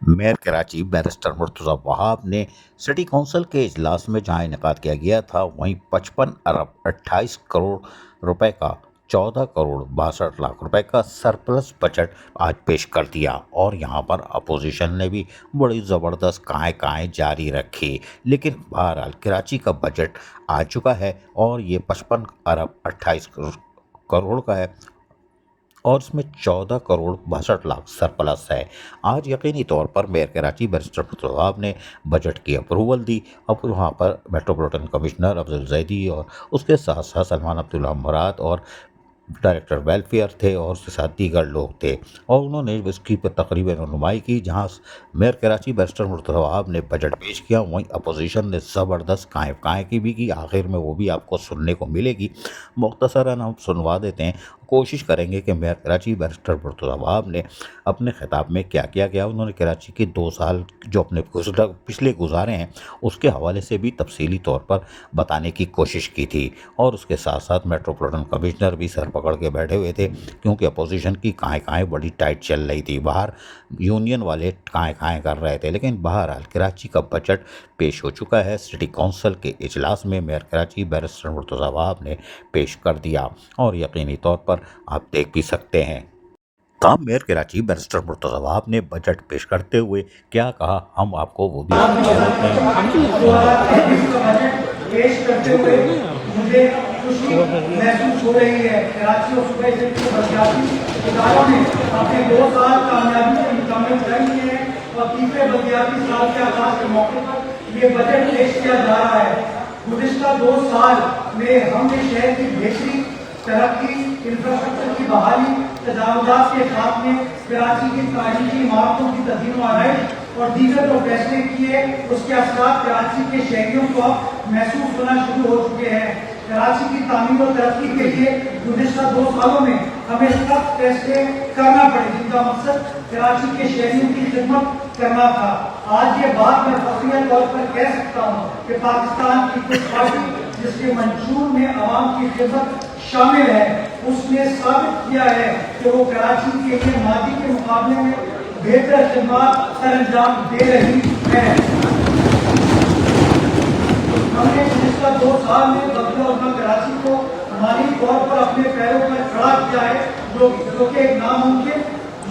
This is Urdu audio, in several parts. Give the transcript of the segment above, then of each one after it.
میئر کراچی بیرسٹر مرتضی وہاب نے سٹی کونسل کے اجلاس میں جہاں انعقاد کیا گیا تھا وہیں 55 ارب 28 کروڑ روپے کا 14 کروڑ 62 لاکھ روپے کا سرپلس بجٹ آج پیش کر دیا، اور یہاں پر اپوزیشن نے بھی بڑی زبردست کائیں جاری رکھی، لیکن بہرحال کراچی کا بجٹ آ چکا ہے اور یہ 55 ارب 28 کروڑ کا ہے، اور اس میں 14 کروڑ 62 لاکھ سرپلس ہے۔ آج یقینی طور پر میئر کراچی بیرسٹر مرتضی وہاب نے بجٹ کی اپروول دی۔ اب وہاں پر میٹروپولیٹن کمشنر افضل زیدی اور اس کے ساتھ ساتھ سلمان عبداللہ مراد اور ڈائریکٹر ویلفیئر تھے، اور اس کے ساتھ دیگر لوگ تھے، اور انہوں نے اس کی تقریباً رہنمائی کی۔ جہاں میئر کراچی بیرسٹر مرتضی وہاب نے بجٹ پیش کیا، وہیں اپوزیشن نے زبردست کائیں کی بھی کی، آخر میں وہ بھی آپ کو سننے کو ملے گی۔ مختصراً ہم سنوا دیتے ہیں، کوشش کریں گے کہ میئر کراچی بیرسٹر مرتضی وہاب نے اپنے خطاب میں کیا کیا گیا۔ انہوں نے کراچی کے 2 سال جو اپنے پچھلے گزارے ہیں اس کے حوالے سے بھی تفصیلی طور پر بتانے کی کوشش کی تھی، اور اس کے ساتھ ساتھ میٹروپولیٹن کمشنر بھی سر پکڑ کے بیٹھے ہوئے تھے، کیونکہ اپوزیشن کی کائیں بڑی ٹائٹ چل رہی تھی، باہر یونین والے کائیں کر رہے تھے، لیکن بہرحال کراچی کا بجٹ پیش ہو چکا ہے۔ سٹی کونسل کے اجلاس میں میئر کراچی بیرسٹر مرتضی وہاب نے پیش کر دیا، اور یقینی طور پر آپ دیکھ بھی سکتے ہیں۔ تاہم میئر کراچی بیرسٹر مرتضی وہاب نے بجٹ پیش کرتے ہوئے کیا کہا، ہم آپ کو وہ بھی پیش کرتے ہوئے مجھے خوشی محسوس ہو رہی ہے۔ کراچی اور صوبے سے بلدیاتی اداروں نے اپنے 2 سال کامیابی سے مکمل کر لیے ہیں، اور تیسرے بلدیاتی سال کے آغاز کے موقع پر یہ بجٹ پیش کیا جا رہا ہے۔ گزشتہ 2 سال میں ہم نے شہر کی بہتری، ترقی، انفراسٹرکچر کی بحالی، تجاوزات کے خاتمے، کراچی کی تاریخی عمارتوں کی تزئین و آرائش اور دیگر جو فیصلے کیے، اس کے اثرات کراچی کے شہریوں کو اب محسوس ہونا شروع ہو چکے ہیں۔ کراچی کی تعمیر و ترقی کے لیے گزشتہ 2 سالوں میں ہمیں سخت فیصلے کرنا پڑے، جن کا مقصد کراچی کے شہریوں کی خدمت کرنا تھا۔ آج یہ بات میں فخریہ طور پر کہہ سکتا ہوں کہ پاکستان پیپلز پارٹی، جس کے منشور میں عوام کی خدمت شامل ہے، اس نے ثابت کیا ہے کہ وہ کراچی کے لیے ماضی کے مقابلے میں بہتر خدمات سر انجام دے رہی ہے۔ ہم نے گزشتہ 2 سال میں بلدیہ عظمیٰ کراچی کو مالی طور پر اپنے پیروں پر کھڑا کیا ہے، جو کہ ایک ناممکن،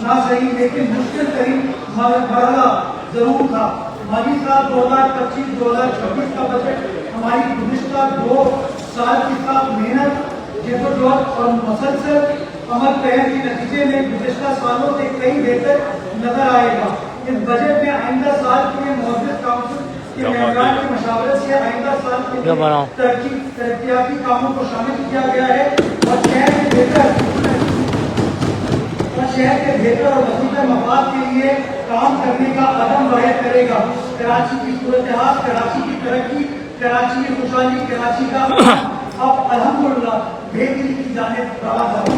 نہ صحیح لیکن مشکل ترین مرحلہ ضرور تھا۔ مالی سال 2025-2026 کا بجٹ ہماری گزشتہ 2 سال کی سخت محنت، جدوجہد اور مسلسل عمل پیرے کے نتیجے میں گزشتہ سالوں سے کئی بہتر نظر آئے گا۔ اس بجٹ میں آئندہ سال کے لیے معزز کونسل کے ممبران کی مشاورت سے آئندہ سال کے لیے ترقیاتی کاموں کو شامل کیا گیا ہے، اور شہر کے بہتر اور وسیع مفاد کے لیے کام کرنے کا عزم ظاہر کرے گا۔ کراچی کی صورتحال، کراچی کی ترقی، کراچی کی خوشحالی، کراچی کا اب الحمدللہ بہتری کی جانب رواں ہے۔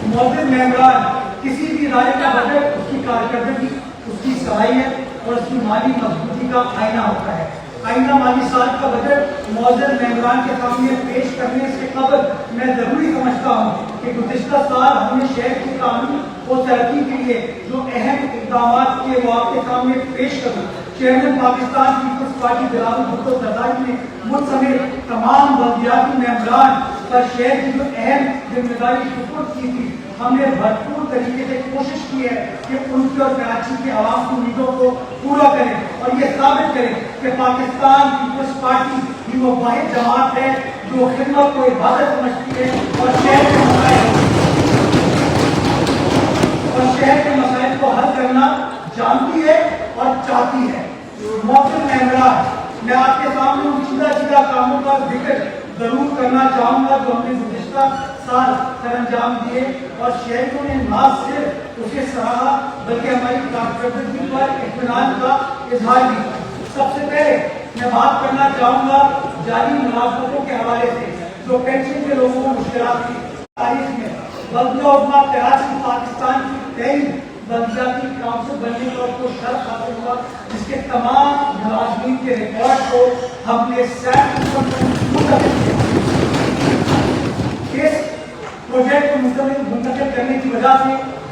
معزز ممبران، کسی بھی ادارے کا بجٹ اس کی کارکردگی، اس کی صلاحیت اور اس کی مالی مضبوطی کا آئینہ ہوتا ہے۔ آئندہ مالی سال کا بجٹ معزز ممبران کے سامنے پیش کرنے سے قبل میں ضروری سمجھتا ہوں کہ گزشتہ سال ہم نے شہر کی تعمیر اور ترقی کے لیے جو اہم اقدامات کیے وہ آپ کے سامنے پیش کروں۔ چیئرمین پاکستان پیپلز پارٹی بلاول بھٹو زرداری نے مجھ سمیت تمام بلدیاتی ممبران پر شہر کی جو اہم ذمہ داری سپرد کی تھی، ہم نے بھرپور طریقے سے کوشش کی ہے کہ ان کی اور کراچی کے عوام کی امیدوں کو پورا کریں، اور یہ ثابت کریں کہ پاکستان پیپلز پارٹی ہی وہ واحد جماعت ہے جو خدمت کو عبادت سمجھتی ہے، اور شہر کے مسائل کو حل کرنا جانتی ہے اور چاہتی ہے۔ معزز ممبران، میں آپ کے سامنے ان چیدہ کاموں کا ذکر ضرور کرنا چاہوں گا جو ہم نے گزشتہ سال سر انجام دیے، اور شہریوں نے نہ صرف اسے سراہا بلکہ ہماری کارکردگی پر اطمینان کا اظہار بھی۔ سب سے پہلے میں بات کرنا چاہوں گا جاری ملازمتوں کے حوالے سے، جو پینشن کے لوگوں کو مشکلات کی تاریخ میں بلدیہ عظمیٰ کراچی پاکستان کی 23 بلدیاتی کونسل بننے کا کو شرف حاصل ہوا، جس کے تمام ملازمین کے ریکارڈ کو ہم نے اس پروجیکٹ کو منتقل کرنے کی وجہ سے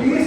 20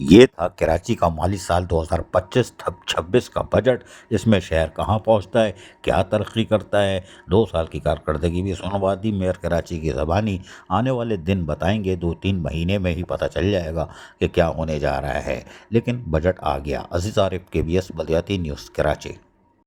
یہ تھا کراچی کا مالی سال 2025-26 کا بجٹ، جس میں شہر کہاں پہنچتا ہے، کیا ترقی کرتا ہے، 2 سال کی کارکردگی بھی سنوا دی میئر کراچی کی زبانی۔ آنے والے دن بتائیں گے، 2-3 مہینے میں ہی پتہ چل جائے گا کہ کیا ہونے جا رہا ہے، لیکن بجٹ آ گیا۔ عزیز عارف، KBS بلدیاتی نیوز، کراچی۔